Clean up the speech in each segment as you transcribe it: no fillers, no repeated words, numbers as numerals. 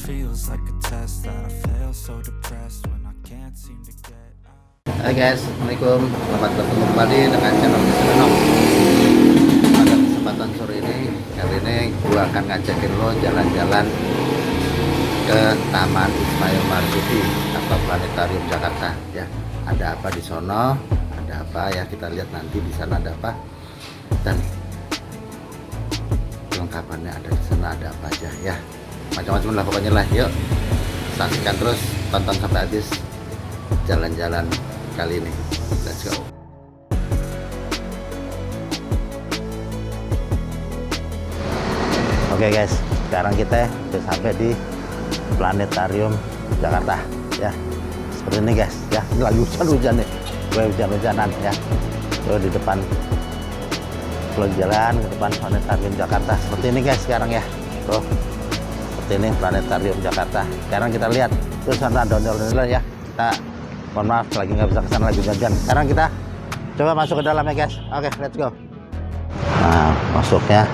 feels like a test that I fail, so depressed when I can't seem to get out. Hai guys, assalamualaikum. Selamat bertemu kembali dengan channel Misenok. Pada kesempatan sore ini, kali ini gua akan ngajakin lo jalan-jalan ke Taman Ismail Marzuki atau Planetarium Jakarta. Ya, ada apa di sono? Ada apa ya? Kita lihat nanti di sana ada apa dan kelengkapannya ada di sana ada apa aja ya. Macam-macam lah pokoknya lah. Yuk, saksikan terus, tonton sampai habis jalan-jalan kali ini. Let's go. Oke guys, sekarang kita sudah sampai di Planetarium Jakarta ya. Seperti ini guys ya, ini lagi hujan-hujan nih, gue hujan-hujanan ya. Tuh di depan, kalau jalan ke depan Planetarium Jakarta seperti ini guys sekarang ya. Tuh seperti ini Planetarium Jakarta. Sekarang kita lihat terus sana ondel-ondel ya. Kita mohon maaf lagi nggak bisa kesana, lagi hujan. Sekarang kita coba masuk ke dalam ya guys. Oke, let's go. Nah, masuknya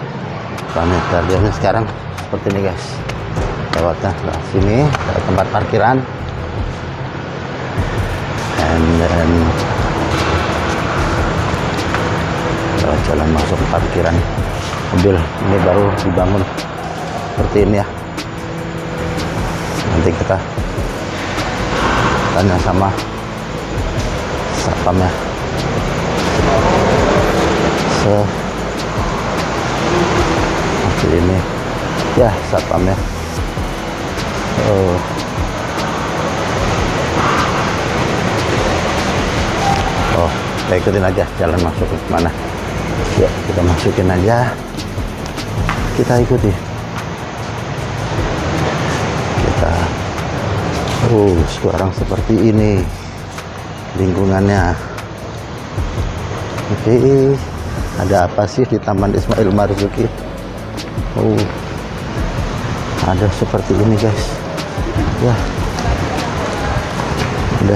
Planetariumnya sekarang seperti ini guys. Lewatnya ke sini ada tempat parkiran, and then jalan masuk ke parkiran mobil. Ini baru dibangun seperti ini ya. Nanti kita tanya sama satpamnya. Seperti ini ya satpamnya. Oh, kita ikutin aja jalan masuk ke mana. Ya, kita masukin aja. Kita ikuti. Kita sekarang seperti ini lingkungannya. Oke, ada apa sih di Taman Ismail Marzuki? Ada seperti ini guys ya, ada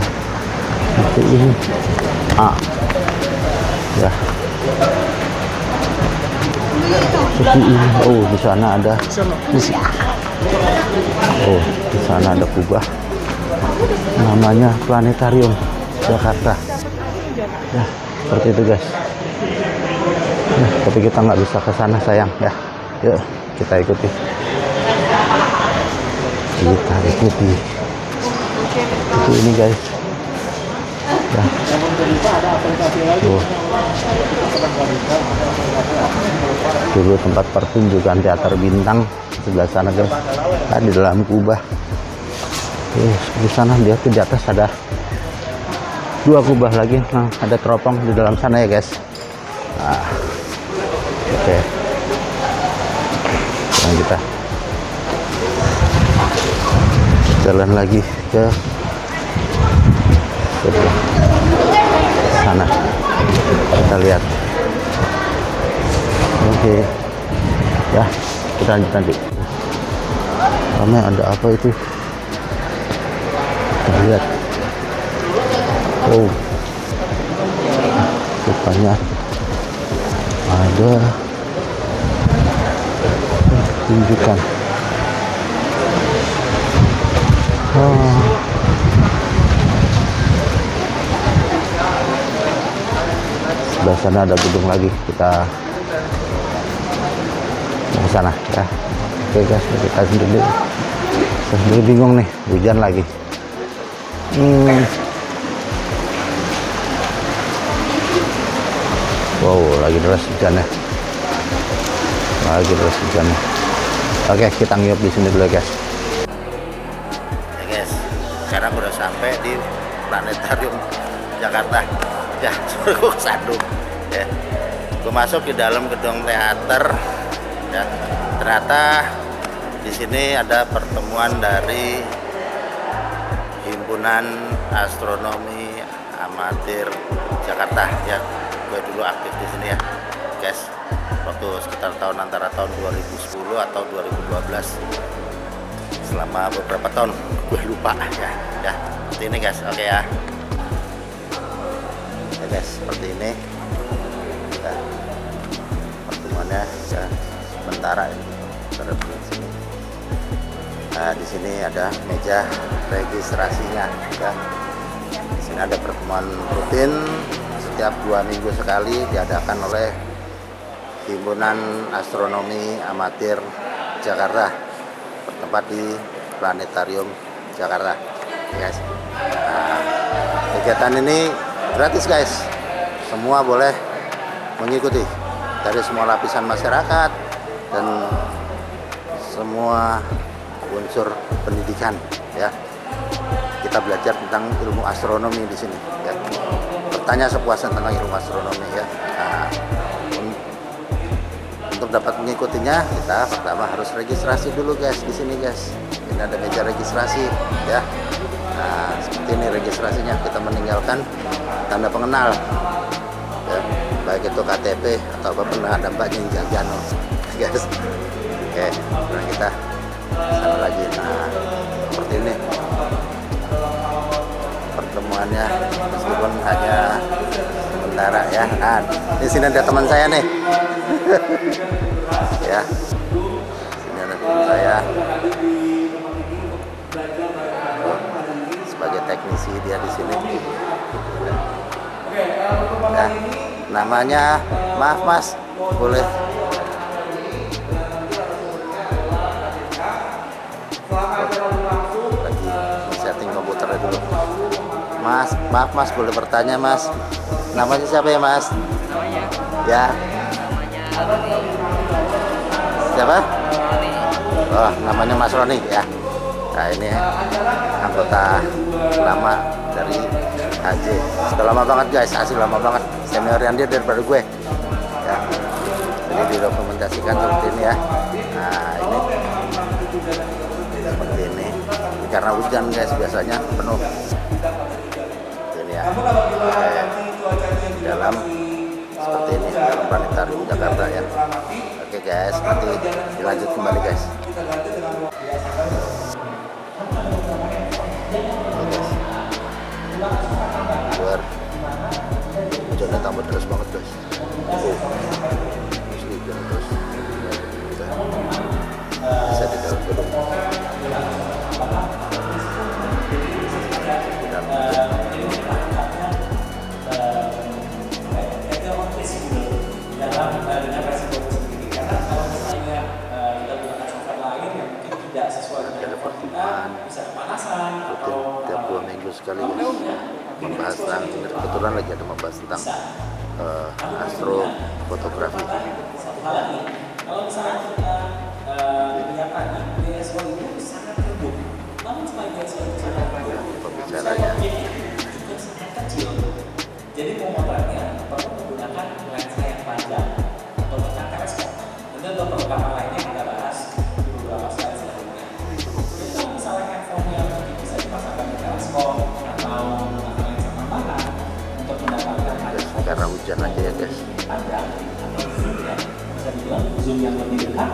seperti ini ya, seperti ini. Di sana ada di sana ada kubah namanya Planetarium Jakarta ya, seperti itu guys ya, tapi kita nggak bisa ke sana sayang ya. Yuk kita ikuti, seperti ini guys ya. Dulu tempat pertunjukan teater bintang sebelah sana guys. Di dalam kubah di sana, dia di atas ada dua kubah lagi. Nah, ada teropong di dalam sana ya guys. Oke. Sekarang kita jalan lagi ke sana, kita lihat. Oke ya, kita lanjut nanti. Ramai ada apa itu, kita lihat. Rupanya ada tunjukan. Sebelah sana ada gedung lagi, kita mau ke sana ya. Oke guys, kita sendiri bingung nih, hujan lagi. Lagi deras hujannya. Oke, kita ngiup di sini dulu guys. Ya guys, sekarang udah sampai di Planetarium Jakarta. Ya, suruh kesandung. Ya, gue masuk di dalam gedung teater. Ya, ternyata di sini ada pertemuan dari Himpunan Astronomi Amatir Jakarta. Ya, gue dulu aktif di sini ya, guys. Waktu sekitar antara tahun 2010 atau 2012, selama beberapa tahun gue lupa ya seperti ini guys. Oke ya guys, seperti ini ya, pertemuannya ya sementara ini. Sini Nah, di sini ada meja registrasinya ya. Di sini ada pertemuan rutin setiap 2 minggu sekali diadakan oleh Himpunan Astronomi Amatir Jakarta, bertempat di Planetarium Jakarta, guys. Nah, kegiatan ini gratis, guys. Semua boleh mengikuti dari semua lapisan masyarakat dan semua unsur pendidikan, ya. Kita belajar tentang ilmu astronomi di sini, ya. Bertanya sepuasnya tentang ilmu astronomi, ya. Nah, untuk dapat mengikutinya kita pertama harus registrasi dulu, guys, di sini, guys. Ini ada meja registrasi, ya. Nah, seperti ini registrasinya. Kita meninggalkan tanda pengenal, ya, baik itu KTP atau apapun. Ada Mbak Jinjagano, guys. Oke, sekarang kita sana lagi. Nah, seperti ini pertemuannya, meskipun hanya sementara, ya. Nah, di sini ada teman saya nih. Ya, sini ada teman saya. Sebagai teknisi dia di sini. Ya, namanya, maaf Mas, boleh lagi setting komputernya dulu. Mas, maaf Mas, boleh bertanya Mas, namanya siapa ya Mas? Namanya Ya, siapa? Oh, namanya Mas Roni, ya. Nah, ini anggota lama dari HJ. Sudah lama banget, guys, asli lama banget. Seniorian dia daripada gue, ya. Ini didokumentasikan seperti ini, ya. Nah, ini seperti ini. Karena hujan, guys, biasanya penuh. Ini ya. Dalam seperti ini, dalam Planetarium Jakarta, ya. Oke, guys, nanti dilanjut kembali, guys. Luar hujannya tambah deras banget, guys. Asli hujan terus. Bisa di dalam gedung. Di dalam tiap 2 minggu sekali, guys, membahas tentang, kebetulan lagi ada membahas tentang astrofotografi. kalau misalnya kita lihat tadi BSO itu sangat redup, namun selain BSO itu sangat redup, Pembicaranya juga sangat kecil. Jadi pemotretnya perlu menggunakan lensa yang panjang atau dengan teleskop. Tentu untuk beberapa lainnya kita bahas di beberapa slide selanjutnya. Jadi kalau misalnya handphone-nya bisa dipasangkan ke teleskop atau menggunakan lensa tambahan untuk mendapatkan karena hujan aja, ya, guys. panjang atau zoom, ya, bisa dibilang zoom yang lebih dekat,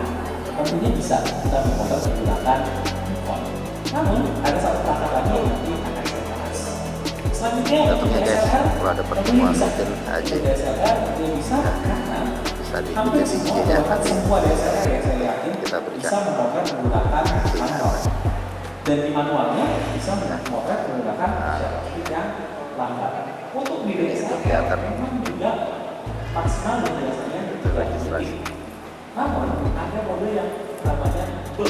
tentunya bisa kita memotret menggunakan handphone. Namun ada satu perangkat lagi yang nanti akan saya bahas. Selanjutnya Datangnya, guys, kalau ada pertemuan rutin aja, dia bisa karena bisa hampir diikuti semua IG-nya, bahkan semua DSLR yang saya yakin kita berikan bisa memotret menggunakan manual. Dan di manualnya bisa memotret menggunakan shutter speed yang lambat. Untuk di DSLR memang juga maksimal biasanya registrasi. namun ada mode yang namanya B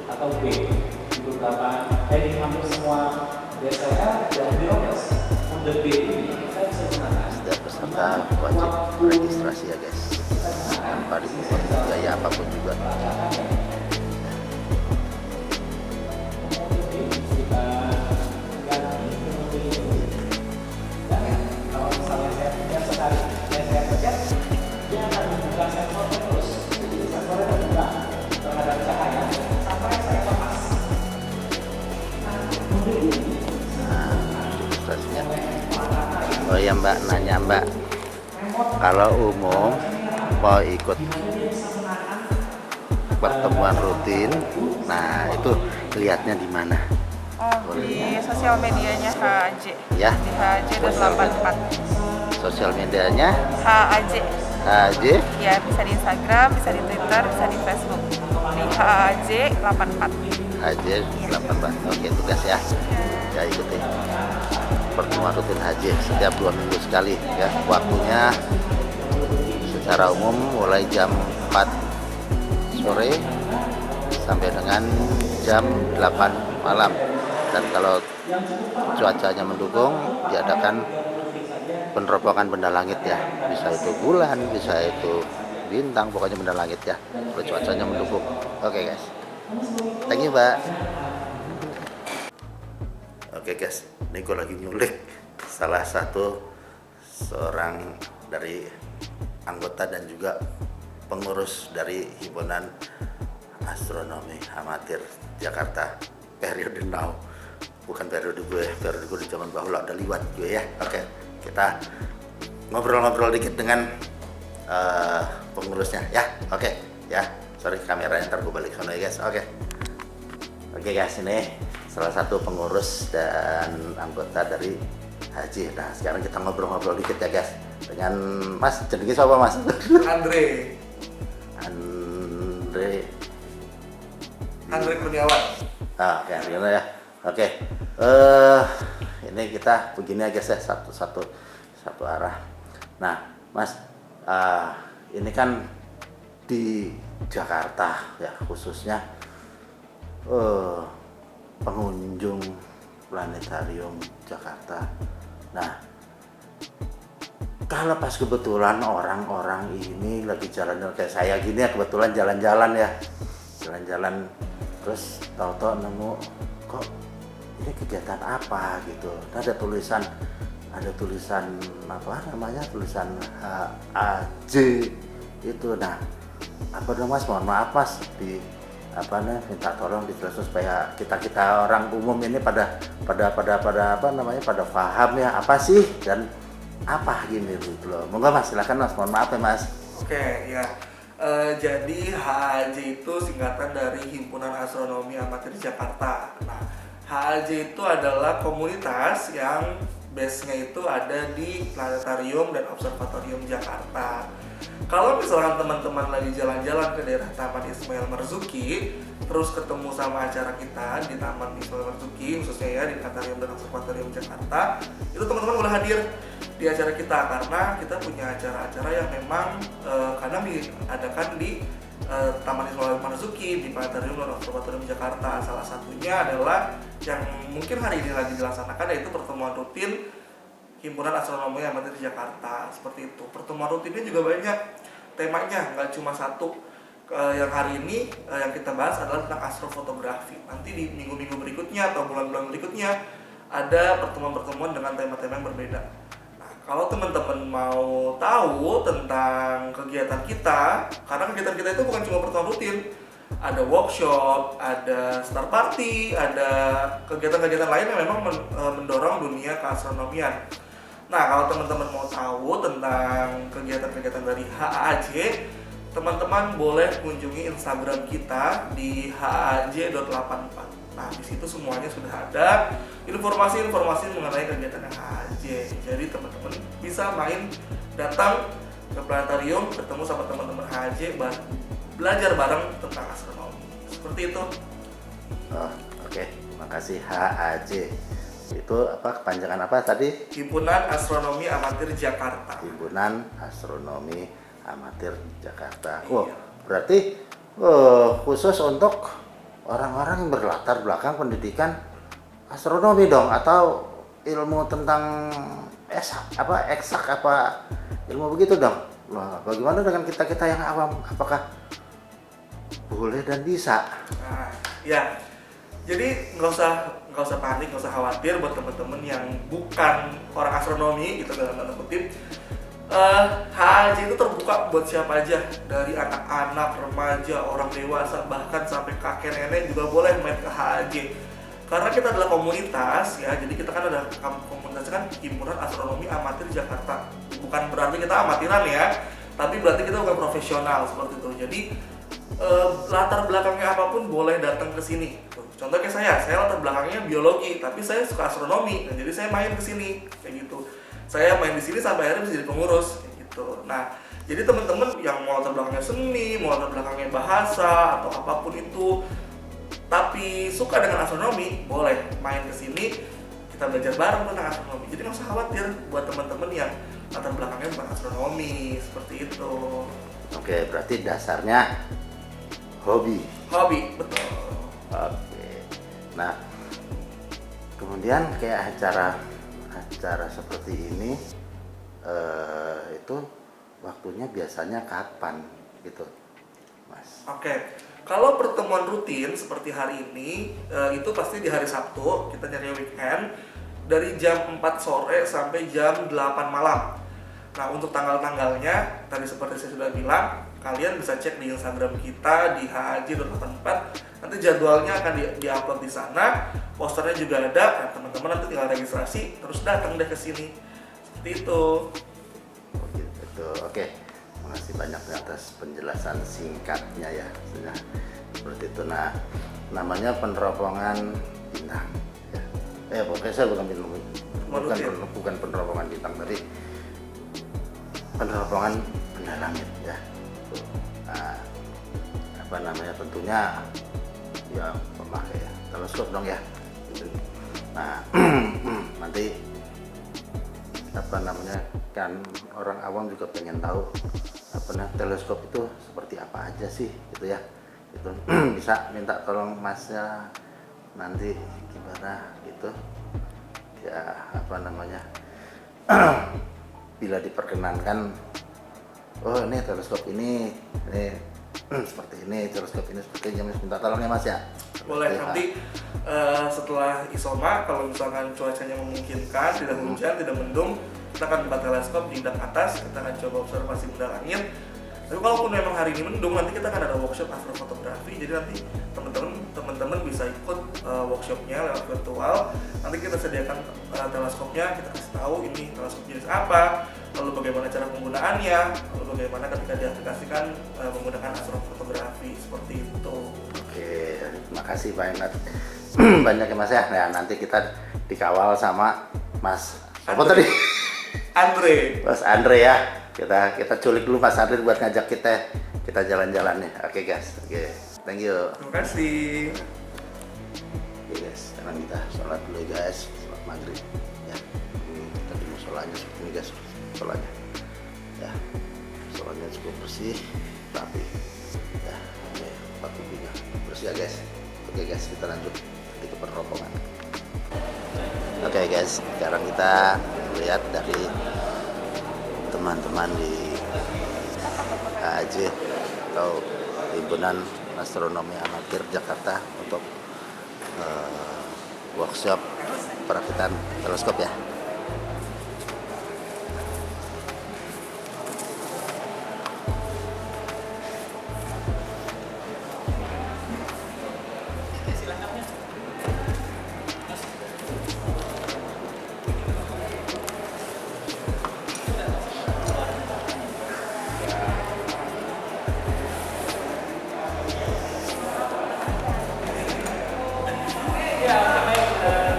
atau B di beberapa di hampir semua DSLR dan mirrorless. Mode B ini kita bisa gunakan Setiap peserta wajib registrasi, ya, guys, tanpa dipungut biaya apapun juga. kalau misalnya saya punya sekali saya pencet, dia akan membuka sensornya terus. Jadi sensornya terbuka terhadap cahaya sampai saya lepas. Registrasinya. Oh ya, Mbak, nanya Mbak, kalau umum mau ikut pertemuan rutin, nah itu lihatnya di mana? Oh, di sosial medianya HAJ. Ya. Di HAJ dan 84. Sosial medianya HAJ. HJ. Ya, bisa di Instagram, bisa di Twitter, bisa di Facebook. Di HAJ 84. HJ 18. Oke, tugas ya. Ya ikuti pertemuan rutin HJ setiap 2 minggu sekali ya. Waktunya secara umum mulai jam 4 sore sampai dengan jam 8 malam. Dan kalau cuacanya mendukung, diadakan penerobokan benda langit ya. Bisa itu bulan, bisa itu bintang, pokoknya benda langit ya. Kalau cuacanya mendukung. Oke guys. Thank you, Mbak. Oke guys, ini gue lagi nyulik salah satu seorang dari anggota dan juga pengurus dari Himpunan Astronomi Amatir Jakarta periode now. Bukan periode gue di zaman bahula udah liwat gue ya. Oke, kita ngobrol-ngobrol dikit dengan pengurusnya ya. Oke ya, sorry kamera ntar gue balik sana ya guys. Oke guys, ini salah satu pengurus dan anggota dari Haji. Nah sekarang kita ngobrol-ngobrol dikit ya guys dengan Mas. Jenenge siapa Mas? Andre Kurniawan. Oke, gimana ya? Oke, ini kita begini aja guys ya, satu arah. Nah Mas, ini kan di Jakarta ya khususnya pengunjung planetarium Jakarta. Nah, kalau pas kebetulan orang-orang ini lagi jalan-jalan kayak saya gini ya, kebetulan jalan-jalan terus tahu-tahu nemu kok ini kegiatan apa gitu. Nah, ada tulisan apa namanya, tulisan HAJ itu. Nah, apa dong Mas, mohon maaf Mas, minta tolong dijelaskan supaya kita orang umum ini pada paham ya apa sih dan apa gini gitu loh. Monggo Mas, silakan Mas, mohon maaf ya Mas. Oke ya, jadi HAJ itu singkatan dari Himpunan Astronomi Amatir Jakarta. Nah, HAJ itu adalah komunitas yang base-nya itu ada di Planetarium dan Observatorium Jakarta. Kalau misalkan teman-teman lagi jalan-jalan ke daerah Taman Ismail Marzuki, terus ketemu sama acara kita di Taman Ismail Marzuki, khususnya ya di Planetarium dan Observatorium Jakarta, itu teman-teman boleh hadir di acara kita karena kita punya acara-acara yang memang kadang diadakan di Taman Ismail Marzuki, di Planetarium dan Observatorium Jakarta. Salah satunya adalah yang mungkin hari ini lagi dilaksanakan, yaitu pertemuan rutin Himpunan Astronomi Amatir Jakarta. Seperti itu. Pertemuan rutinnya juga banyak temanya, nggak cuma satu. Yang hari ini yang kita bahas adalah tentang astrofotografi. Nanti di minggu-minggu berikutnya atau bulan-bulan berikutnya ada pertemuan-pertemuan dengan tema-tema yang berbeda. Nah, kalau teman-teman mau tahu tentang kegiatan kita, karena kegiatan kita itu bukan cuma pertemuan rutin, ada workshop, ada star party, ada kegiatan-kegiatan lain yang memang mendorong dunia keastronomian. Nah, kalau teman-teman mau tahu tentang kegiatan-kegiatan dari HAJ, teman-teman boleh kunjungi Instagram kita di HAJ.84. Nah, di situ semuanya sudah ada informasi-informasi mengenai kegiatan HAJ. Jadi teman-teman bisa datang ke planetarium, ketemu sama teman-teman HAJ, belajar bareng tentang astronomi. Seperti itu. Oke, makasih HAJ. Itu apa, kepanjangan apa tadi? Himpunan Astronomi Amatir Jakarta. Himpunan Astronomi Amatir Jakarta. Iya. Berarti khusus untuk orang-orang yang berlatar belakang pendidikan astronomi dong, atau ilmu tentang eksak apa ilmu begitu dong. Nah, bagaimana dengan kita yang awam? Apakah boleh dan bisa? Nah, ya. Jadi nggak usah panik, nggak usah khawatir buat teman-teman yang bukan orang astronomi gitu dalam tanda kutip. HAJ itu terbuka buat siapa aja, dari anak-anak, remaja, orang dewasa, bahkan sampai kakek nenek juga boleh main ke HAJ. Karena kita adalah komunitas ya, jadi kita kan ada komunitasnya kan Himpunan Astronomi Amatir Jakarta. Bukan berarti kita amatiran ya, tapi berarti kita bukan profesional seperti itu. Jadi latar belakangnya apapun boleh datang ke sini. Contoh kayak saya latar belakangnya biologi, tapi saya suka astronomi, nah, jadi saya main ke sini kayak gitu. Saya main di sini sampai akhirnya bisa jadi pengurus kayak gitu. Nah, jadi teman-teman yang mau latar belakangnya seni, mau latar belakangnya bahasa atau apapun itu, tapi suka dengan astronomi, boleh main ke sini, kita belajar bareng tentang astronomi. Jadi nggak usah khawatir buat teman-teman yang latar belakangnya bukan astronomi, seperti itu. Oke, berarti dasarnya hobi. Hobi, betul. Oke. Nah, kemudian kayak acara seperti ini itu waktunya biasanya kapan gitu, Mas? Oke, kalau pertemuan rutin seperti hari ini, itu pasti di hari Sabtu, kita nyari weekend, dari jam 4 sore sampai jam 8 malam. Nah, untuk tanggal-tanggalnya, tadi seperti saya sudah bilang, kalian bisa cek di Instagram kita di HAJ284. Nanti jadwalnya akan di-upload di sana, posternya juga ada. Nah, teman-teman nanti tinggal registrasi, terus datang deh ke sini. Seperti itu. Oh, gitu. Oke. Makasih banyak atas penjelasan singkatnya ya. Sudah seperti itu. Nah, namanya peneropongan bintang. Ya. Pokoknya saya bukan peneropongan bintang, tapi peneropongan benda langit ya. Nah, apa namanya, tentunya ya memakai ya teleskop dong ya. Nah, nanti apa namanya, kan orang awam juga pengen tahu apa namanya teleskop itu seperti apa aja sih gitu ya. Itu bisa minta tolong Masnya nanti gimana gitu ya, apa namanya bila diperkenankan, oh ini teleskop ini seperti ini, teleskop ini seperti ini, minta tolong ya Mas ya. Boleh, nanti setelah isoma, kalau misalkan cuacanya memungkinkan, tidak hujan, tidak mendung, kita akan buka teleskop di dak atas, kita akan coba observasi benda langit. Tapi kalaupun memang hari ini mendung, nanti kita akan ada workshop astrofotografi. Jadi nanti teman-teman bisa ikut workshopnya lewat virtual. Nanti kita sediakan teleskopnya, kita kasih tahu ini teleskop jenis apa, lalu bagaimana cara penggunaannya, lalu bagaimana ketika diaplikasikan menggunakan astrofotografi, seperti itu. Oke, terima kasih banyak banyak ya Mas ya. Nah, nanti kita dikawal sama Mas apa tadi? Andre. Mas Andre ya. Kita culik dulu Mas Andre buat ngajak kita jalan-jalan nih. Oke guys. Oke. Thank you. Terima kasih. Oke guys, sekarang kita sholat dulu guys. Sholat maghrib ya. Kita di musolanya seperti ini guys. Sholatnya ya. Sholatnya cukup bersih, rapi ya. Ini pakunya bersih ya guys. Oke guys, kita lanjut ke peneropongan. Oke guys, sekarang kita lihat dari teman-teman di HAJ atau Himpunan Astronomi Amatir Jakarta untuk workshop perakitan teleskop ya.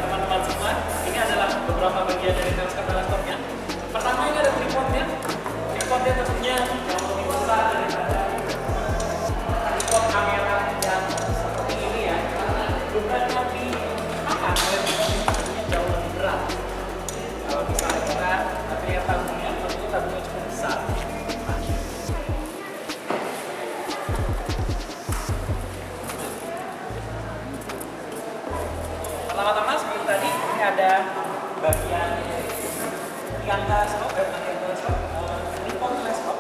Teman-teman semua, ini adalah beberapa bagian dari teleskopnya. Pertama, ini ada tripodnya. Tripodnya tentunya jauh lebih besar daripada tripod kamera yang seperti ini ya. Beban yang dimakan oleh tripod ini tentunya jauh lebih berat. Kalau misalnya kita lihat tabungnya, tentunya tabungnya cukup besar. Pertama-tama seperti tadi, ini ada bagian tiang teleskop, tripod teleskop,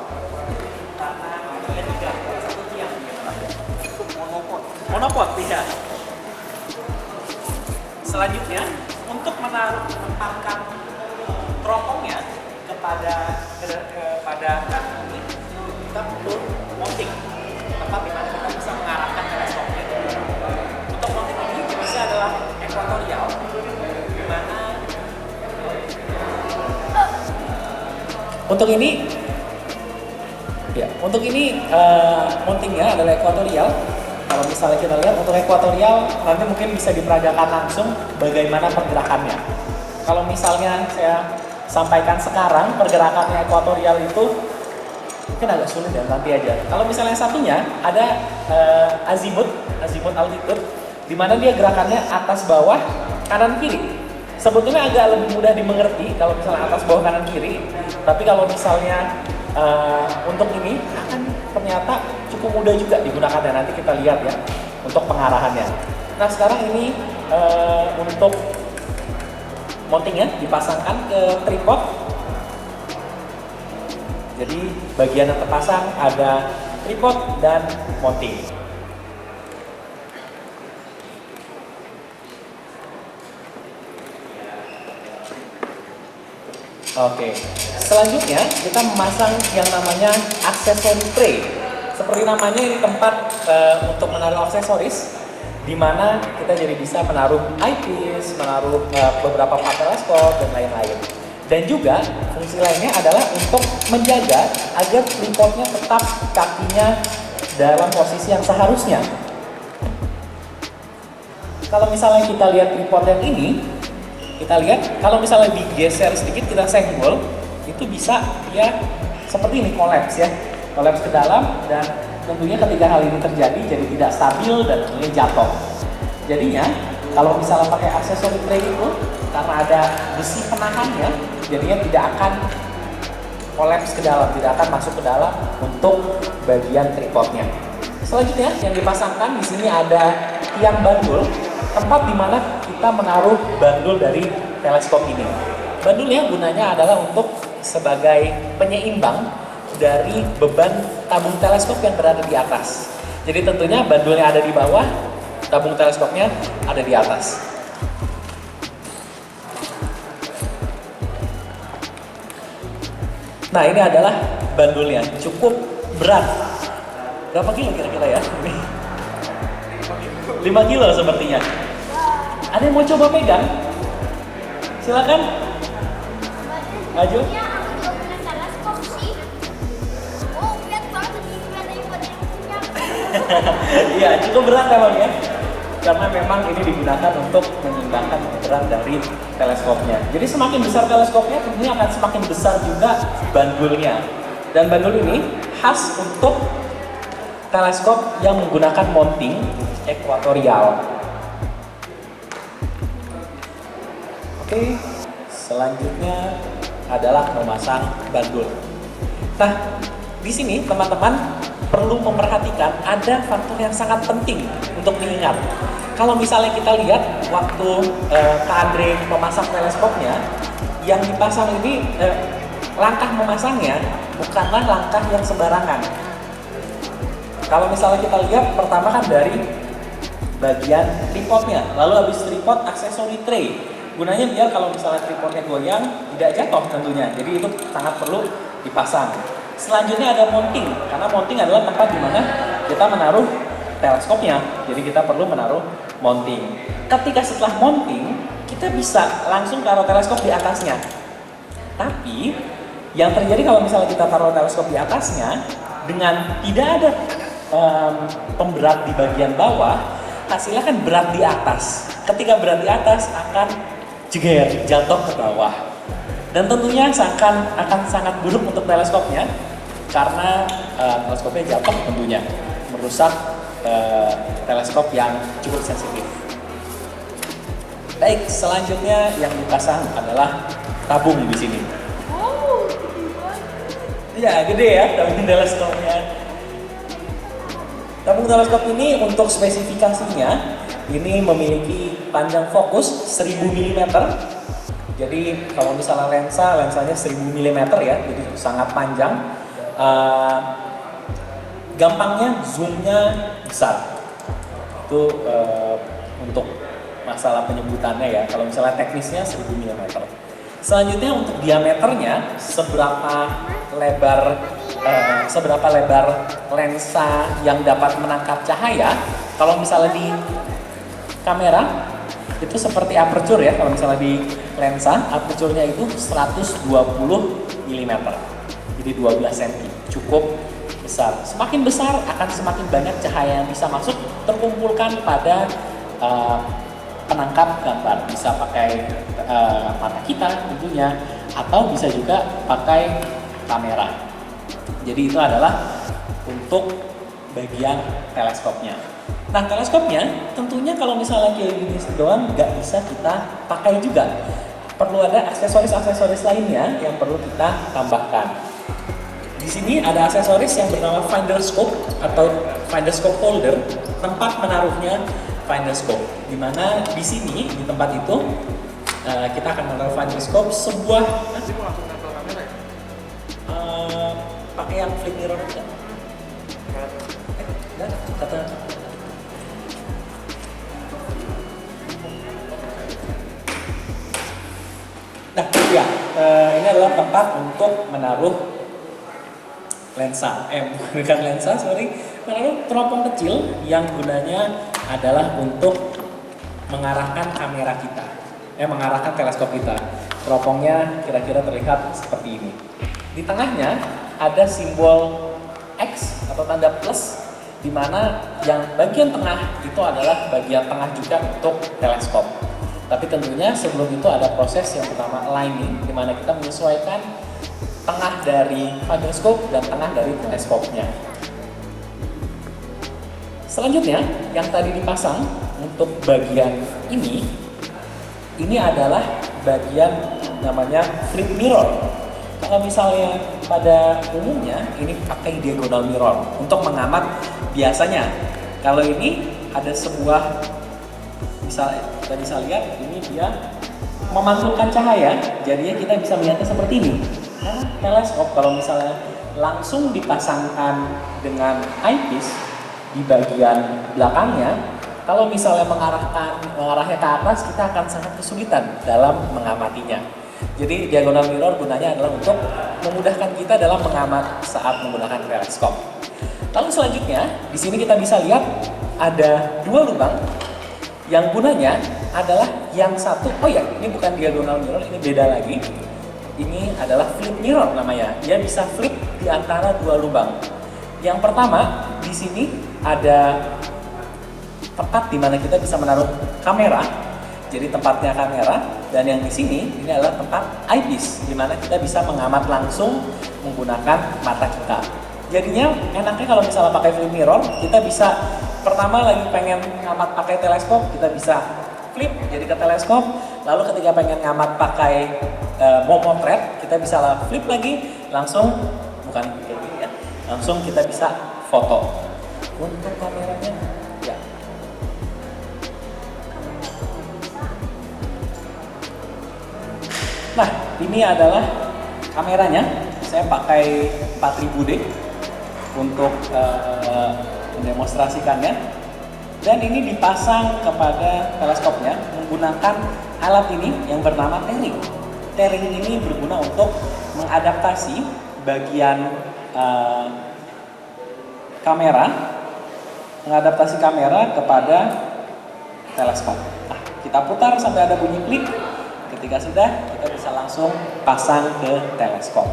karena bagian 3, satu tiang, monopod, tidak. Selanjutnya, untuk menempatkan teropongnya kepada kantong ini, kita perlu mounting, tempat di mana kita bisa mengarahkan teleskopnya. Untuk mounting ini jenisnya adalah ekuatorial, di mana untuk ini mountingnya adalah ekuatorial. Kalau misalnya kita lihat untuk ekuatorial, nanti mungkin bisa diperagakan langsung bagaimana pergerakannya. Kalau misalnya saya sampaikan sekarang pergerakannya ekuatorial itu mungkin agak sulit ya, nanti aja. Kalau misalnya satunya ada azimut altitude. di mana dia gerakannya atas bawah kanan kiri. Sebetulnya agak lebih mudah dimengerti kalau misalnya atas bawah kanan kiri, tapi kalau misalnya untuk ini akan ternyata cukup mudah juga digunakannya. Nanti kita lihat ya untuk pengarahannya. Nah sekarang ini untuk mountingnya dipasangkan ke tripod. Jadi bagian yang terpasang ada tripod dan mounting. Oke, selanjutnya kita memasang yang namanya aksesori tray. Seperti namanya, ini tempat untuk menaruh aksesoris, di mana kita jadi bisa menaruh eyepiece, menaruh beberapa part teleskop dan lain-lain. Dan juga fungsi lainnya adalah untuk menjaga agar tripodnya tetap kakinya dalam posisi yang seharusnya. Kalau misalnya kita lihat tripod yang ini, kita lihat kalau misalnya digeser sedikit, kita senggol, itu bisa dia seperti ini, kolaps ya, kolaps ke dalam, dan tentunya ketika hal ini terjadi jadi tidak stabil dan tentunya jatuh. Jadinya kalau misalnya pakai aksesori tray itu, karena ada besi penahannya, jadinya tidak akan kolaps ke dalam, tidak akan masuk ke dalam untuk bagian tripodnya. Selanjutnya yang dipasangkan di sini ada tiang bandul, tempat di mana kita menaruh bandul dari teleskop ini. Bandulnya gunanya adalah untuk sebagai penyeimbang dari beban tabung teleskop yang berada di atas. Jadi tentunya bandulnya ada di bawah, tabung teleskopnya ada di atas. Nah ini adalah bandulnya, cukup berat. Berapa kilo kira-kira ya? 5 kilo sepertinya. Ada yang mau coba pegang? Silakan. Maju. Iya, cukup berat memang ya. Karena memang ini digunakan untuk menyeimbangkan berat dari teleskopnya. Jadi semakin besar teleskopnya, tentunya akan semakin besar juga bandulnya. Dan bandul ini khas untuk teleskop yang menggunakan mounting ekuatorial. Oke, selanjutnya adalah memasang bandul. Nah, di sini teman-teman perlu memperhatikan ada faktor yang sangat penting untuk diingat. Kalau misalnya kita lihat waktu Kak Andre memasang teleskopnya, yang dipasang ini langkah memasangnya bukanlah langkah yang sembarangan. Kalau misalnya kita lihat pertama kan dari bagian tripodnya, lalu habis tripod aksesori tray. Gunanya biar kalau misalnya tripodnya goyang tidak jatuh tentunya. Jadi itu sangat perlu dipasang. Selanjutnya ada mounting, karena mounting adalah tempat di mana kita menaruh teleskopnya. Jadi kita perlu menaruh mounting. Ketika setelah mounting, kita bisa langsung taruh teleskop di atasnya. Tapi yang terjadi kalau misalnya kita taruh teleskop di atasnya dengan tidak ada pemberat di bagian bawah, hasilnya kan berat di atas. Ketika berat di atas akan jeger, jatuh ke bawah. Dan tentunya akan sangat buruk untuk teleskopnya, karena teleskopnya jatuh tentunya merusak teleskop yang cukup sensitif. Baik, selanjutnya yang dipasang adalah tabung di sini. Iya, gede ya tabung teleskopnya. Tabung teleskop ini untuk spesifikasinya ini memiliki panjang fokus 1000 mm. Jadi kalau misalnya lensanya 1000 mm ya, jadi sangat panjang. Gampangnya zoomnya besar. Itu untuk masalah penyebutannya ya. Kalau misalnya teknisnya 1000 mm. Selanjutnya untuk diameternya seberapa lebar lensa yang dapat menangkap cahaya. Kalau misalnya di kamera itu seperti aperture ya, kalau misalnya di lensa aperture-nya itu 120 mm, jadi 12 cm, cukup besar. Semakin besar akan semakin banyak cahaya yang bisa masuk terkumpulkan pada penangkap gambar. Bisa pakai mata kita tentunya, atau bisa juga pakai kamera. Jadi itu adalah untuk bagian teleskopnya. Nah, teleskopnya tentunya kalau misalnya kayak gini doang nggak bisa kita pakai juga. Perlu ada aksesoris-aksesoris lainnya yang perlu kita tambahkan. Di sini ada aksesoris yang bernama finder scope atau finder scope holder, tempat menaruhnya finder scope. Dimana di sini di tempat itu kita akan menaruh finder scope sebuah pakai yang flip mirror juga. Kata Nah, ya, ini adalah tempat untuk menaruh lensa, bukan lensa, menaruh teropong kecil yang gunanya adalah untuk mengarahkan kamera kita, mengarahkan teleskop kita. Teropongnya kira-kira terlihat seperti ini. Di tengahnya ada simbol X atau tanda plus, di mana yang bagian tengah itu adalah bagian tengah juga untuk teleskop. Tapi tentunya sebelum itu ada proses yang pertama aligning, di mana kita menyesuaikan tengah dari finder scope dan tengah dari teleskopnya. Selanjutnya, yang tadi dipasang untuk bagian ini adalah bagian namanya flip mirror. Kalau misalnya pada umumnya ini pakai diagonal mirror untuk mengamat biasanya. Kalau ini ada sebuah, kita bisa lihat ini dia memantulkan cahaya, jadinya kita bisa melihatnya seperti ini. Karena teleskop kalau misalnya langsung dipasangkan dengan eyepiece di bagian belakangnya, kalau misalnya mengarahnya ke atas, kita akan sangat kesulitan dalam mengamatinya. Jadi diagonal mirror gunanya adalah untuk memudahkan kita dalam mengamat saat menggunakan teleskop. Lalu selanjutnya, di sini kita bisa lihat ada dua lubang yang gunanya adalah yang satu, ini bukan diagonal mirror, ini beda lagi. Ini adalah flip mirror namanya. Dia bisa flip di antara dua lubang. Yang pertama, di sini ada tempat di mana kita bisa menaruh kamera. Jadi tempatnya kamera, dan yang di sini ini adalah tempat eyepiece, di mana kita bisa mengamat langsung menggunakan mata kita. Jadinya enaknya kalau misalnya pakai flip mirror, kita bisa pertama lagi pengen ngamat pakai teleskop, kita bisa flip jadi ke teleskop. Lalu ketika pengen ngamat pakai mau potret, kita bisa flip lagi, langsung bukan kayak gini ya, langsung kita bisa foto. Untuk kameranya, ya. Nah, ini adalah kameranya. Saya pakai 4000D untuk mendemonstrasikannya. Dan ini dipasang kepada teleskopnya menggunakan alat ini yang bernama T-ring. T-ring ini berguna untuk mengadaptasi bagian mengadaptasi kamera kepada teleskop. Nah, kita putar sampai ada bunyi klik. Ketika sudah, kita bisa langsung pasang ke teleskop.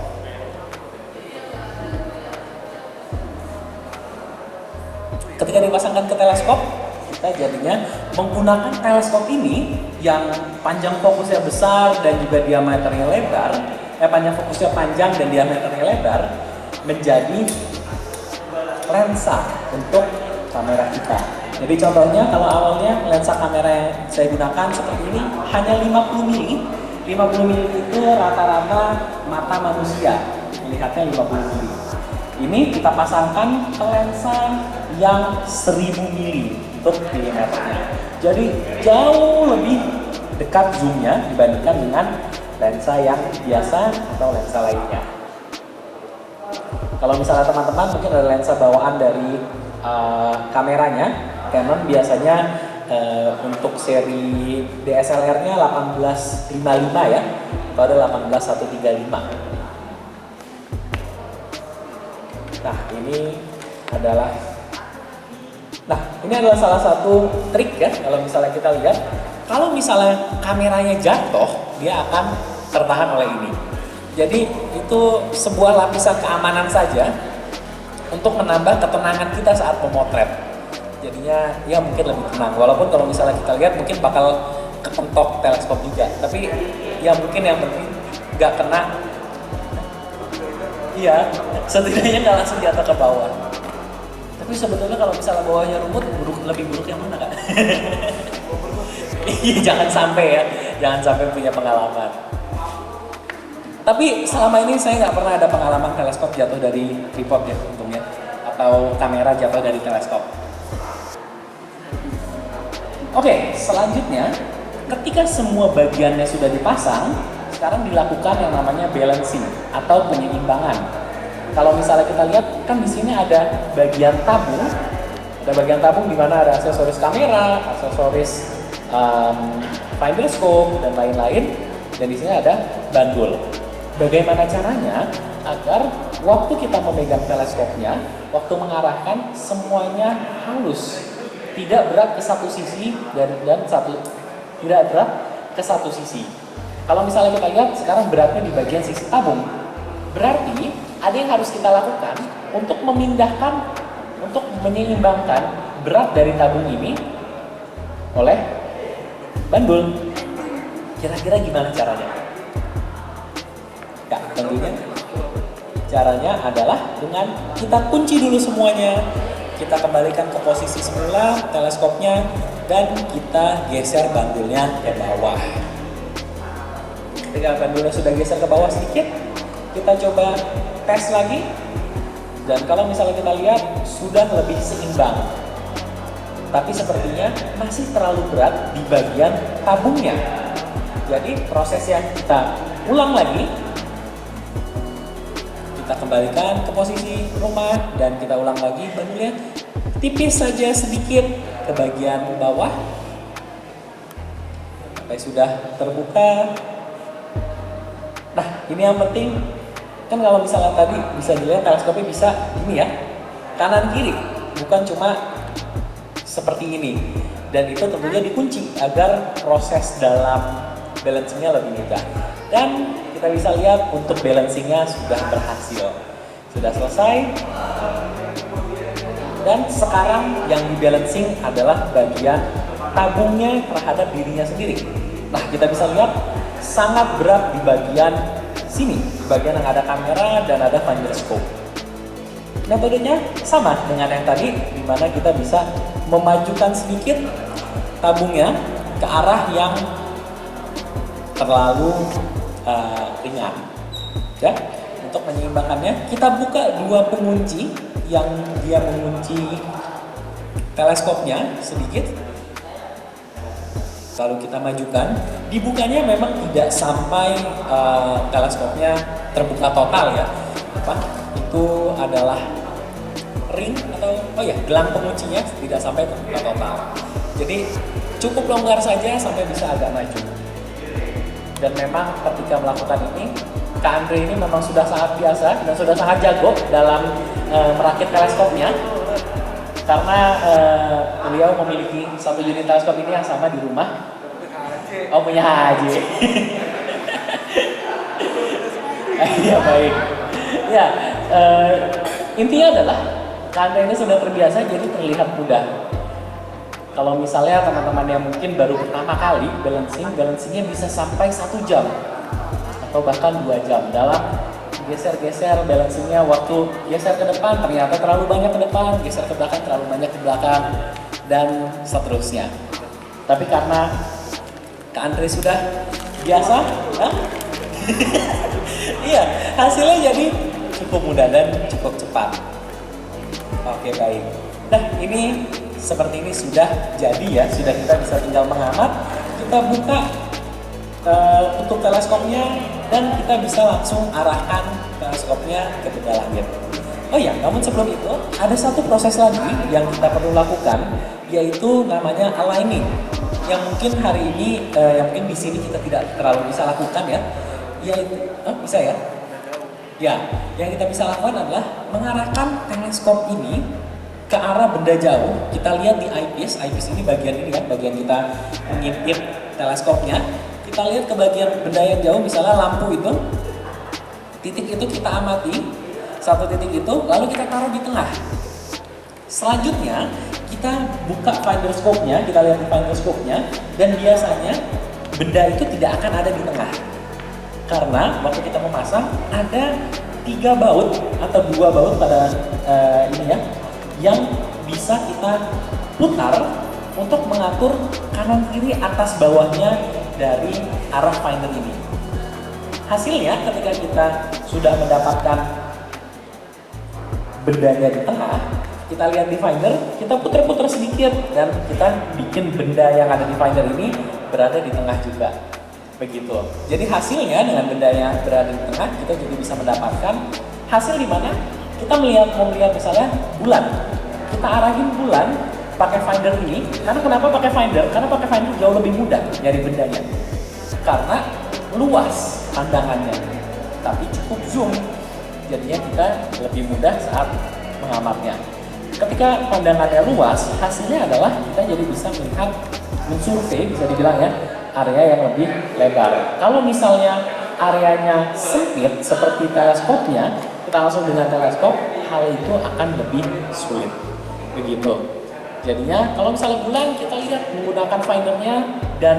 Ketika dipasangkan ke teleskop, kita jadinya menggunakan teleskop ini yang panjang fokusnya besar dan juga diameternya lebar, panjang fokusnya panjang dan diameternya lebar, menjadi lensa untuk kamera kita. Jadi contohnya kalau awalnya lensa kamera yang saya gunakan seperti ini hanya 50 mili. 50 mili itu rata-rata mata manusia melihatnya 50 mili. Ini kita pasangkan ke lensa yang 1000 mili untuk milimeternya. Jadi jauh lebih dekat zoomnya dibandingkan dengan lensa yang biasa atau lensa lainnya. Kalau misalnya teman-teman mungkin ada lensa bawaan dari kameranya, Canon biasanya untuk seri DSLR-nya 1855 ya, atau ada 18135. Nah, ini adalah salah satu trik ya, kalau misalnya kita lihat, kalau misalnya kameranya jatuh, dia akan tertahan oleh ini. Jadi itu sebuah lapisan keamanan saja untuk menambah ketenangan kita saat memotret. Jadinya ya mungkin lebih tenang, walaupun kalau misalnya kita lihat mungkin bakal kepentok teleskop juga, tapi ya mungkin yang penting nggak kena. Iya, setidaknya nggak langsung jatuh ke bawah. Tapi sebetulnya kalau misalnya bawahnya rumput, buruk lebih buruk yang mana, Kak? Jangan sampai ya, jangan sampai punya pengalaman. Tapi selama ini saya nggak pernah ada pengalaman teleskop jatuh dari tripod ya untungnya, atau kamera jatuh dari teleskop. Oke, selanjutnya ketika semua bagiannya sudah dipasang, sekarang dilakukan yang namanya balancing atau penyeimbangan. Kalau misalnya kita lihat kan di sini ada bagian tabung, di mana ada aksesoris kamera, aksesoris finder scope dan lain-lain, dan di sini ada bandul. Bagaimana caranya agar waktu kita memegang teleskopnya, waktu mengarahkan semuanya halus, tidak berat ke satu sisi tidak berat ke satu sisi. Kalau misalnya kita lihat sekarang beratnya di bagian sisi tabung, berarti ada yang harus kita lakukan untuk memindahkan, untuk menyeimbangkan berat dari tabung ini oleh bandul. Kira-kira gimana caranya? Ya, tentunya caranya adalah dengan kita kunci dulu semuanya, kita kembalikan ke posisi semula teleskopnya, dan kita geser bandulnya ke bawah. Ketika bandulnya sudah geser ke bawah sedikit, kita coba tes lagi, dan kalau misalnya kita lihat sudah lebih seimbang. Tapi sepertinya masih terlalu berat di bagian tabungnya. Jadi proses yang kita ulang lagi, kita kembalikan ke posisi rumah dan kita ulang lagi bandulnya tipis saja sedikit ke bagian bawah sampai sudah terbuka. Nah, ini yang penting kan, kalau misalnya tadi bisa dilihat teleskopnya bisa ini ya, kanan kiri, bukan cuma seperti ini, dan itu tentunya dikunci agar proses dalam balancingnya lebih mudah. Dan kita bisa lihat untuk balancingnya sudah berhasil, sudah selesai. Dan sekarang yang di balancing adalah bagian tabungnya terhadap dirinya sendiri. Nah, kita bisa lihat sangat berat di bagian sini, bagian yang ada kamera dan ada finder scope. Metodenya sama dengan yang tadi, di mana kita bisa memajukan sedikit tabungnya ke arah yang terlalu ringan. Ya, untuk menyeimbangkannya kita buka dua pengunci yang dia mengunci teleskopnya sedikit, lalu kita majukan. Dibukanya memang tidak sampai teleskopnya terbuka total ya, itu adalah ring atau gelang penguncinya tidak sampai terbuka total. Jadi cukup longgar saja sampai bisa agak maju. Dan memang ketika melakukan ini, Kak Andre ini memang sudah sangat biasa dan sudah sangat jago dalam merakit teleskopnya, karena beliau memiliki satu unit teleskop ini yang sama di rumah. Oh, punya Haji. Ya, baik. Ya, intinya adalah Kak Andre ini sudah terbiasa, jadi terlihat mudah. Kalau misalnya teman-teman yang mungkin baru pertama kali balancingnya bisa sampai 1 jam atau bahkan 2 jam dalam geser-geser balancingnya. Waktu geser ke depan ternyata terlalu banyak ke depan, geser ke belakang terlalu banyak ke belakang, dan seterusnya. Tapi karena Kak Andre sudah biasa, iya, hasilnya jadi cukup mudah dan cukup cepat. Oke, baik. Nah, ini seperti ini sudah jadi ya, sudah kita bisa tinggal mengamat. Kita buka tutup teleskopnya dan kita bisa langsung arahkan teleskopnya ke benda langit. Oh ya, namun sebelum itu ada satu proses lagi yang kita perlu lakukan, yaitu namanya aligning. Yang mungkin hari ini, yang mungkin di sini kita tidak terlalu bisa lakukan ya, yaitu bisa ya? Ya, yang kita bisa lakukan adalah mengarahkan teleskop ini ke arah benda jauh. Kita lihat di eyepiece ini bagian ini kan, bagian kita mengintip teleskopnya. Kita lihat ke bagian benda yang jauh, misalnya lampu itu, titik itu kita amati, satu titik itu, lalu kita taruh di tengah. Selanjutnya kita buka finder scope-nya, kita lihat di finder scope-nya, dan biasanya benda itu tidak akan ada di tengah. Karena waktu kita memasang ada 3 baut atau 2 baut pada ini ya, yang bisa kita putar untuk mengatur kanan kiri atas bawahnya dari arah finder ini. Hasilnya ketika kita sudah mendapatkan bendanya di tengah, kita lihat di finder, kita putar-putar sedikit dan kita bikin benda yang ada di finder ini berada di tengah juga. Begitu. Jadi hasilnya dengan benda yang berada di tengah, kita juga bisa mendapatkan hasil di mana kita mau melihat misalnya bulan. Kita arahin bulan pakai finder ini. Karena kenapa pakai finder? Karena pakai finder jauh lebih mudah nyari bendanya. Karena luas pandangannya, tapi cukup zoom. Jadinya kita lebih mudah saat mengamatnya. Ketika pandangannya luas, hasilnya adalah kita jadi bisa melihat, mensurvei, bisa dibilang ya, area yang lebih lebar. Kalau misalnya areanya sempit seperti teleskopnya, kita langsung dengan teleskop, hal itu akan lebih sulit. Begitu. Jadinya kalau misalnya bulan, kita lihat menggunakan findernya dan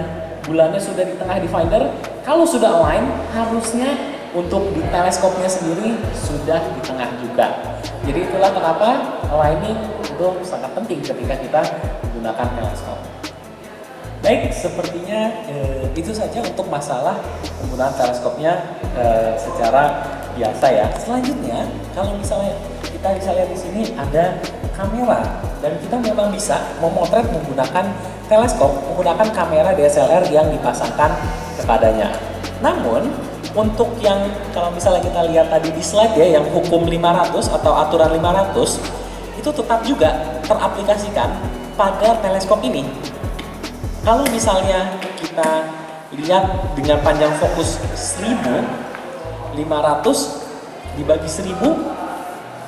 bulannya sudah di tengah di finder. Kalau sudah align, harusnya untuk di teleskopnya sendiri sudah di tengah juga. Jadi itulah kenapa aligning itu sangat penting ketika kita menggunakan teleskop. Baik, sepertinya itu saja untuk masalah penggunaan teleskopnya secara biasa ya. Selanjutnya, kalau misalnya kita bisa lihat di sini ada kamera dan kita memang bisa memotret menggunakan teleskop, menggunakan kamera DSLR yang dipasangkan kepadanya. Namun, untuk yang kalau misalnya kita lihat tadi di slide ya, yang hukum 500 atau aturan 500, itu tetap juga teraplikasikan pada teleskop ini. Kalau misalnya kita lihat dengan panjang fokus 1000, 500 dibagi 1000,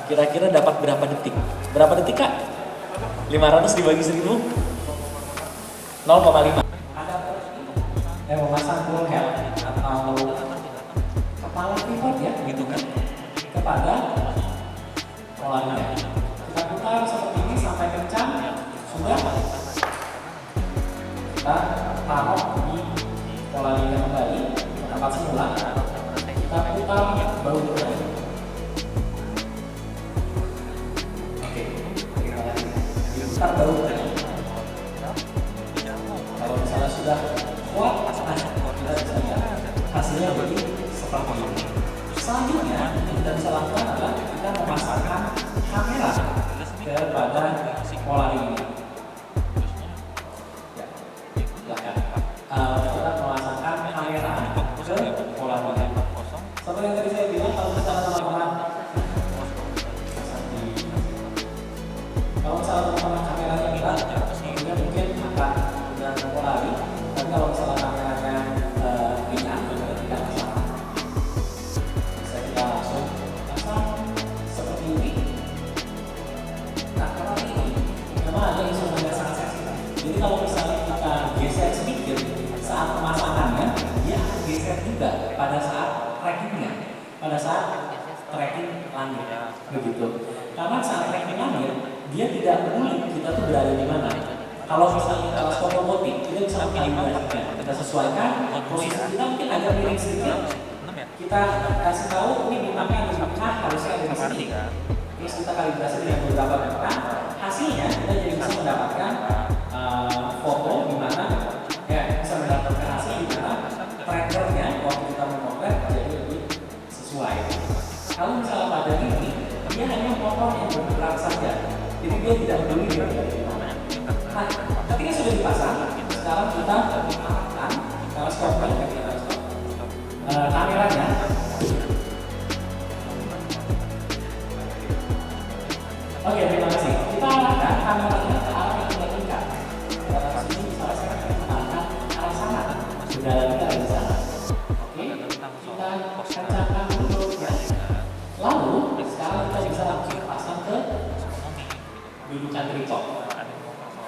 kira-kira dapat berapa detik? Berapa detik Kak? 500 dibagi 1000? 0,5. Ada yang memasang full head atau kepala pivot ya, gitu kan, kepada polanya. Kita putar seperti ini sampai kencang, sudah. Kita taruh di polanya kembali, tempat semula. Kita putar baru kembali. Oke, diputar baru kembali. Kalau misalnya sudah kuat, kita bisa lihat hasilnya jadi seperti ini. Selanjutnya yang kita bisa lakukan adalah kita memasangkan kamera kepada pola ini. Ya, silahkan. Kita memasangkan kamera ke pola ini. Seperti yang tadi saya bilang, kalau misalnya teman-teman kameranya berat, tentunya mungkin akan dengan pola ini. Tapi kalau misalnya kameranya ringan, tidak masalah. Bisa kita langsung pasang seperti ini. Nah, kalau ini memang ada instrumen yang sangat sensitif. Jadi kalau misalnya kita geser sedikit saat pemasangannya, dia akan geser juga pada saat trackingnya, pada saat tracking langit, begitu. Karena saat tracking langit, dia tidak peduli kita tuh berada di mana. Kalau misalnya teleskop robotik, kita bisa mengkalibrasikan, kita sesuaikan posisi kita mungkin agak miring sedikit. Kita kasih tahu ini bintangnya ada di tengah, harusnya ada di sini. Terus kita kalibrasi dengan beberapa bintang. Hasilnya kita jadi bisa mendapatkan foto di mana ya bisa mendapatkan hasil di mana trackernya waktu kita memotret jadi lebih sesuai. Kalau misalnya pada ini dia hanya potong yang bergerak saja, jadi dia tidak peduli dia berada di mana. Nah, ketika sudah dipasang, sekarang kita arahkan teleskopnya, kameranya. Oke, terima kasih. Kita arahkan kameranya ke arah yang kita inginkan. Pada sini misalnya saya akan mengarahkan arah sana, sudah kita di sana. Oke, kita kencangkan dulu ya. Lalu sekarang kita bisa langsung pasang ke dudukan tripod.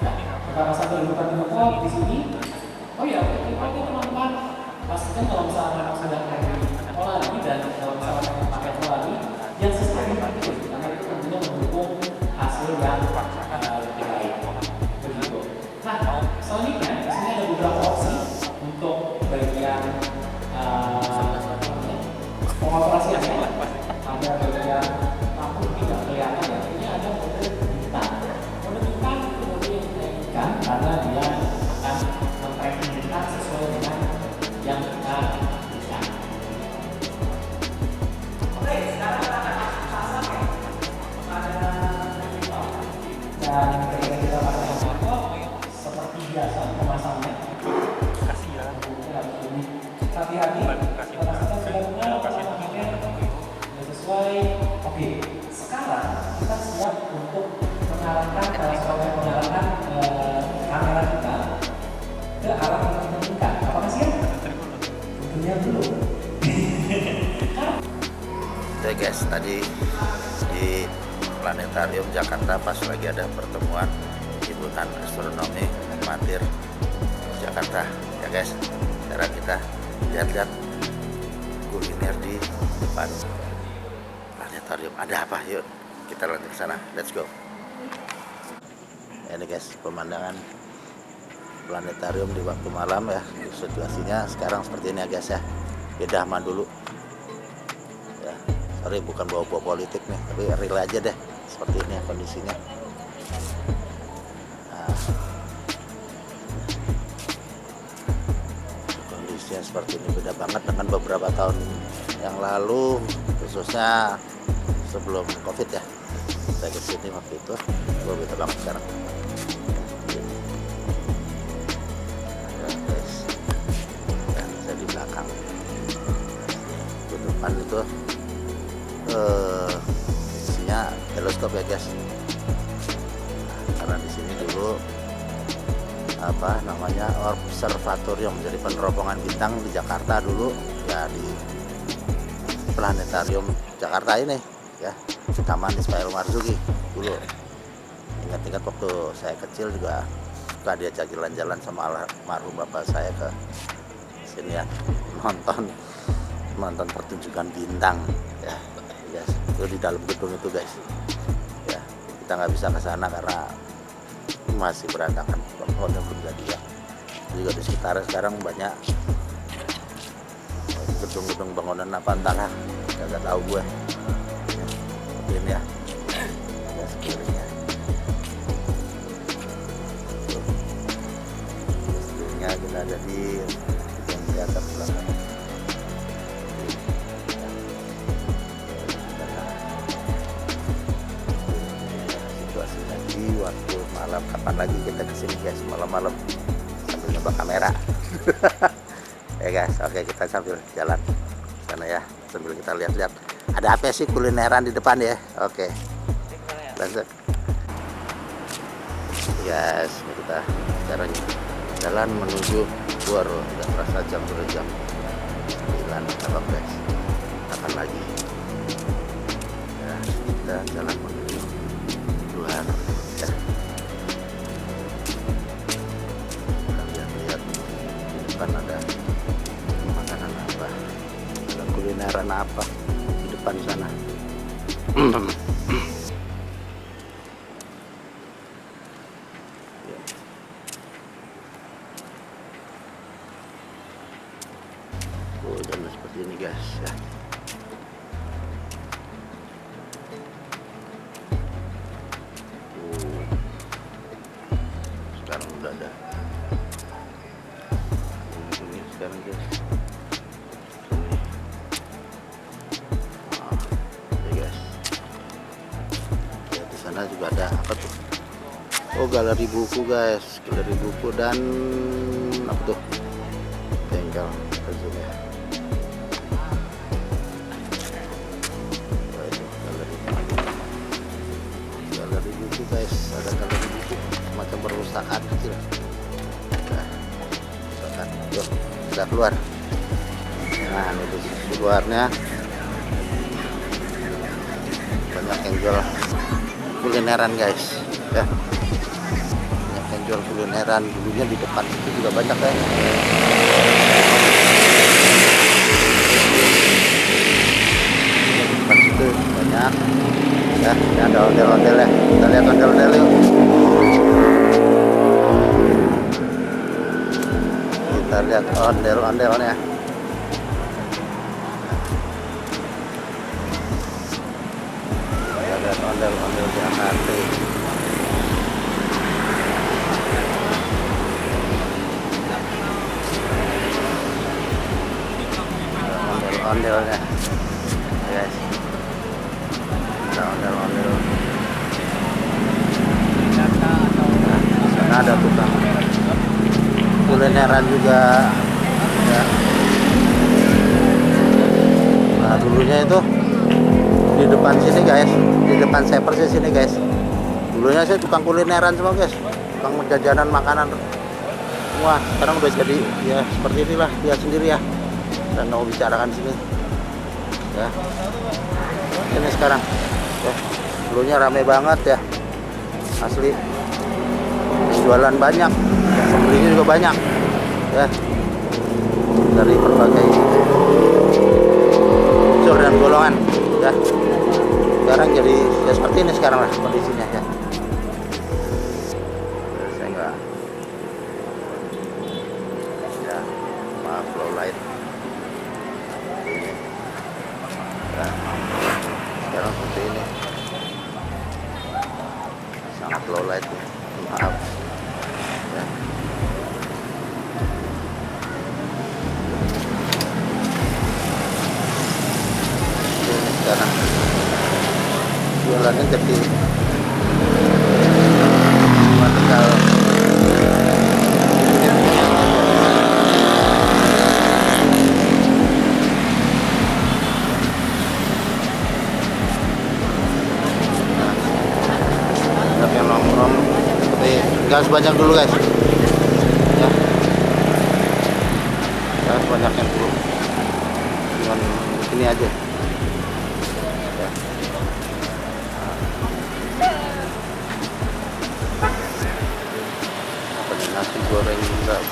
Nah, kita pasang ke dudukan tripod di sini. Oh ya, tripodnya teman-teman, pastikan kalau misalnya memang sudah pakai pola ini dan kalau misalnya memang pakai pola ini, yang sesuai dengan itu, karena itu tentunya mendukung hasil yang lebih baik. Begitu. Nah, selanjutnya di sini ada beberapa opsi untuk bagian pengoperasiannya. Ada bagian lampu tidak kelihatan ya, ini ada mode bintang. yang kita bisa. Oke, sekarang kita akan pasang ya pada visual. Dan ketika kita pasang laptop seperti biasa memasangnya. Kasih ya. Hati-hati, pastikan sudah benar pemasangannya sudah sesuai. Oke, sekarang kita siap untuk mengarahkan mengarahkan kamera kita ke arah yang kita inginkan. Apakah siap? Tentunya belum. Oke guys, tadi di Planetarium Jakarta pas lagi ada pertemuan himpunan astronomi amatir Jakarta ya guys. Sekarang kita lihat-lihat kuliner di depan planetarium. Ada apa? Yuk kita lanjut ke sana. Let's go. Ini guys pemandangan planetarium di waktu malam ya. Situasinya sekarang seperti ini ya guys ya. Beda sama dulu. Ya, sorry bukan bawa-bawa politik nih, tapi real aja deh. Seperti ini ya kondisinya. Nah, kondisinya seperti ini beda banget dengan beberapa tahun yang lalu, khususnya sebelum COVID ya. Saya kesini waktu itu, beda banget sekarang. Ya, guys. Dan saya di belakang. Di depan itu isinya teleskop ya guys. Karena di sini dulu apa namanya observatorium, jadi peneropongan bintang di Jakarta dulu ya, di Planetarium Jakarta ini ya, di Taman Ismail Marzuki dulu. Ingat-ingat waktu saya kecil juga suka diajak jalan-jalan sama almarhum bapak saya ke sini ya, nonton pertunjukan bintang ya guys. Itu di dalam gedung itu guys ya, kita nggak bisa ke sana karena masih berantakan, bangunannya belum jadi ya. Juga di sekitar sekarang banyak gedung-gedung bangunan apa entah lah, nggak tahu gue ya, seperti ini ya. Ya sekelilingnya kita ada di gedung teater belakang. Situasinya di waktu malam, kapan lagi kita kesini guys malam-malam sambil nyoba kamera. Ya guys, oke kita sambil jalan sana ya, sambil kita lihat-lihat ada apa sih kulineran di depan ya. Oke lanjut guys, kita sekarang jalan menuju luar, udah terasa jam 2 jam 9 apa guys, kapan lagi ya, kita jalan menuju luar ya. Kita lihat-lihat di depan ada makanan apa, ada kulineran apa di depan sana. Oh, dan seperti ini guys ya. Sekarang udah ada ini sekarang guys. Ya guys. Ya, di sana juga ada apa tuh? Oh, galeri buku guys, galeri buku dan apa tuh? Bengkel resume. Galeri buku guys, ada galeri buku semacam perpustakaan kecil. Nah, perpustakaan. Yuk, kita keluar. Nah, ini di luarnya banyak yang jual kulineran guys ya. Banyak yang jual kulineran, dulunya di depan itu juga banyak ya. Di depan situ banyak ya, ini ada ondel-ondel ya. Kita lihat ondel-ondel yuk. Kita lihat ondel-ondelnya. Kita lihat ondel-ondel Jakarta. Ondelnya guys, ada ondel-ondel. Sana ada tukang kulineran juga ya. Nah dulunya itu di depan sini guys, di depan saya persis sini guys, dulunya saya tukang kulineran semua guys, tukang jajanan makanan semua. Sekarang udah jadi ya seperti inilah, lihat sendiri ya, dan mau bicarakan sini ya. Ini sekarang ya, dulunya rame banget ya, asli, jualan banyak, pembelinya juga banyak ya, dari berbagai unsur dan golongan ya. Sekarang jadi ya seperti ini sekarang lah kondisinya ya. Saya enggak ya, maaf low light ini ya, sekarang seperti ini sangat low light ya. Maaf ya. Ini sekarang jualannya jadi material yang nongkrong seperti nggak sebanyak dulu guys ya, nggak sebanyak yang dulu, cuman ini aja ya. Apa nih, nasi goreng enggak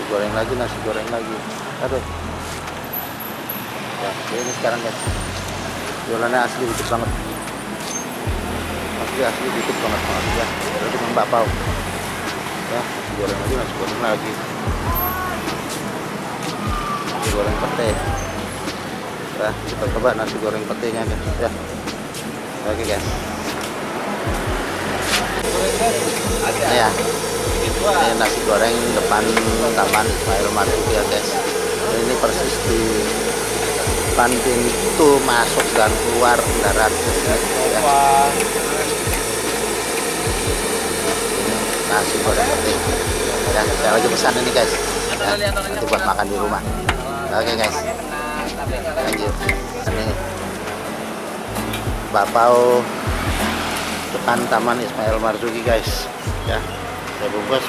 goreng lagi, nasi goreng lagi, aduh ya. Ini sekarang guys jualannya asli dikit banget, asli dikit banget ya. Itu cuma bakpao ya, goreng lagi, nasi goreng lagi, nasi goreng pete ya. Kita coba nasi goreng petenya guys ya. Oke guys, ini ya, ini nasi goreng depan Taman Ismail Marzuki ya guys. Ini persis di depan pintu masuk dan keluar kendaraan ya. Nasi goreng pete ya, saya lagi pesan ini guys ya, nanti buat makan di rumah. Oke guys, lanjut. Ini bakpao depan Taman Ismail Marzuki guys ya, saya bungkus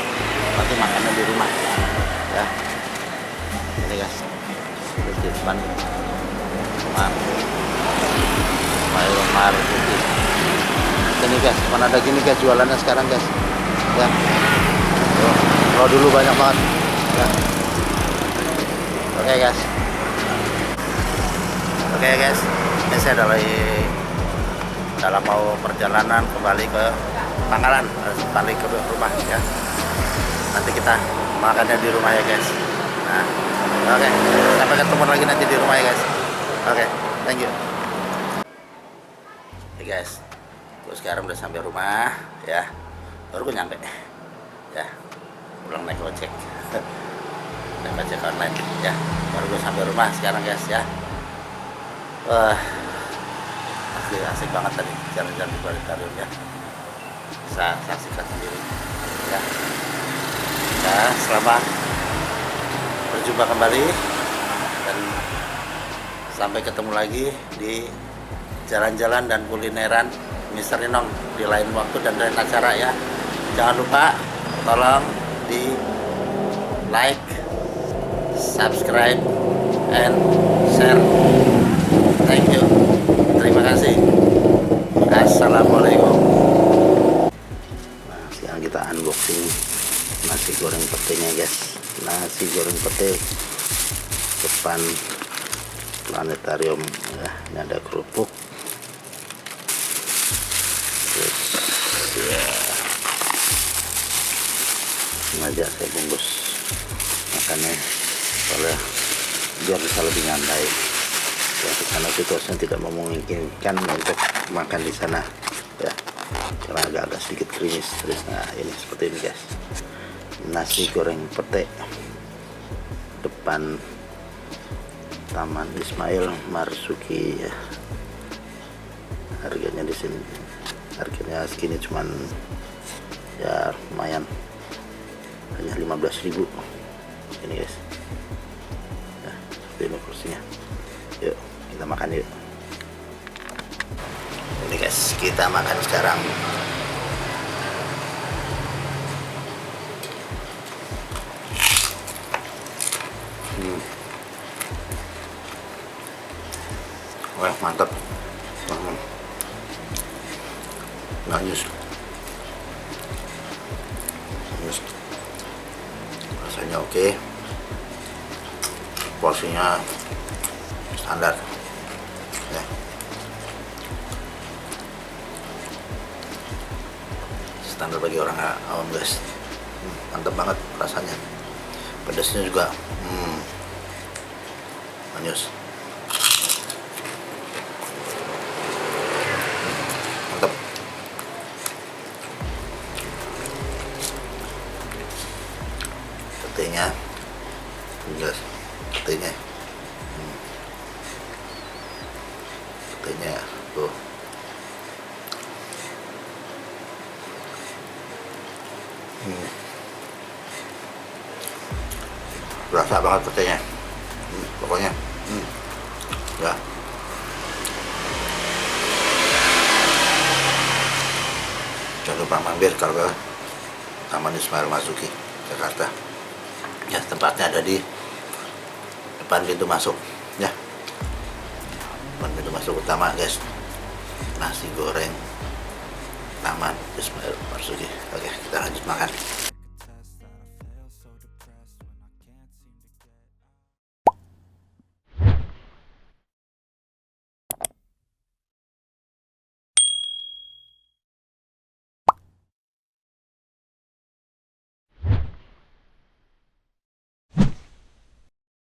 nanti makannya di rumah ya. Ini guys, terus di depan Taman Ismail Marzuki ini guys. Mana ada gini guys jualannya sekarang guys ya. Kalau dulu banyak banget ya. Oke guys, ini saya dalam mau perjalanan kembali ke Pangkalan, balik ke rumah ya. Nanti kita makannya di rumah ya guys. Nah, oke, sampai ketemu lagi nanti di rumah ya guys. Oke, thank you. Oke guys, gue sekarang udah sampai rumah ya, baru gue nyampe ya, pulang naik ojek naik ojek online ya, baru gue sampai rumah sekarang guys ya. Wah, asik banget tadi jalan-jalan di planetarium ya, bisa saksikan sendiri ya. Nah, selamat berjumpa kembali dan sampai ketemu lagi di jalan-jalan dan kulineran Mr. Ninong di lain waktu dan lain acara ya. Jangan lupa tolong di like, subscribe, and share. Thank you. Terima kasih. Assalamualaikum. Nah, sekarang kita unboxing nasi goreng petenya guys. Nasi goreng pete depan planetarium ya. Ini ada kerupuk. Terus ya, sengaja saya bungkus makannya soalnya biar bisa lebih nyantai ya, di sana situasinya tidak memungkinkan untuk makan di sana ya, karena agak sedikit krimis. Terus nah ini seperti ini guys, nasi goreng pete depan Taman Ismail Marzuki ya. Harganya di sini, harganya segini cuman ya lumayan, hanya 15.000 ini guys. Nah, ini kursinya. Yuk kita makan yuk. Ini guys, kita makan sekarang. Wah, mantap. Manis. Rasanya oke. Porsinya standar. Ya. Standar bagi orang awam guys. Mantap banget rasanya. Pedasnya juga manis. Mantap. Petenya guys, petenya tuh. Berasa banget petenya, pokoknya ya. Jangan lupa mampir kalau ke Taman Ismail Marzuki, Jakarta. Ya, tempatnya ada di depan pintu masuk ya, depan pintu masuk utama guys. Nasi goreng Taman Ismail Marzuki. Oke, kita lanjut makan.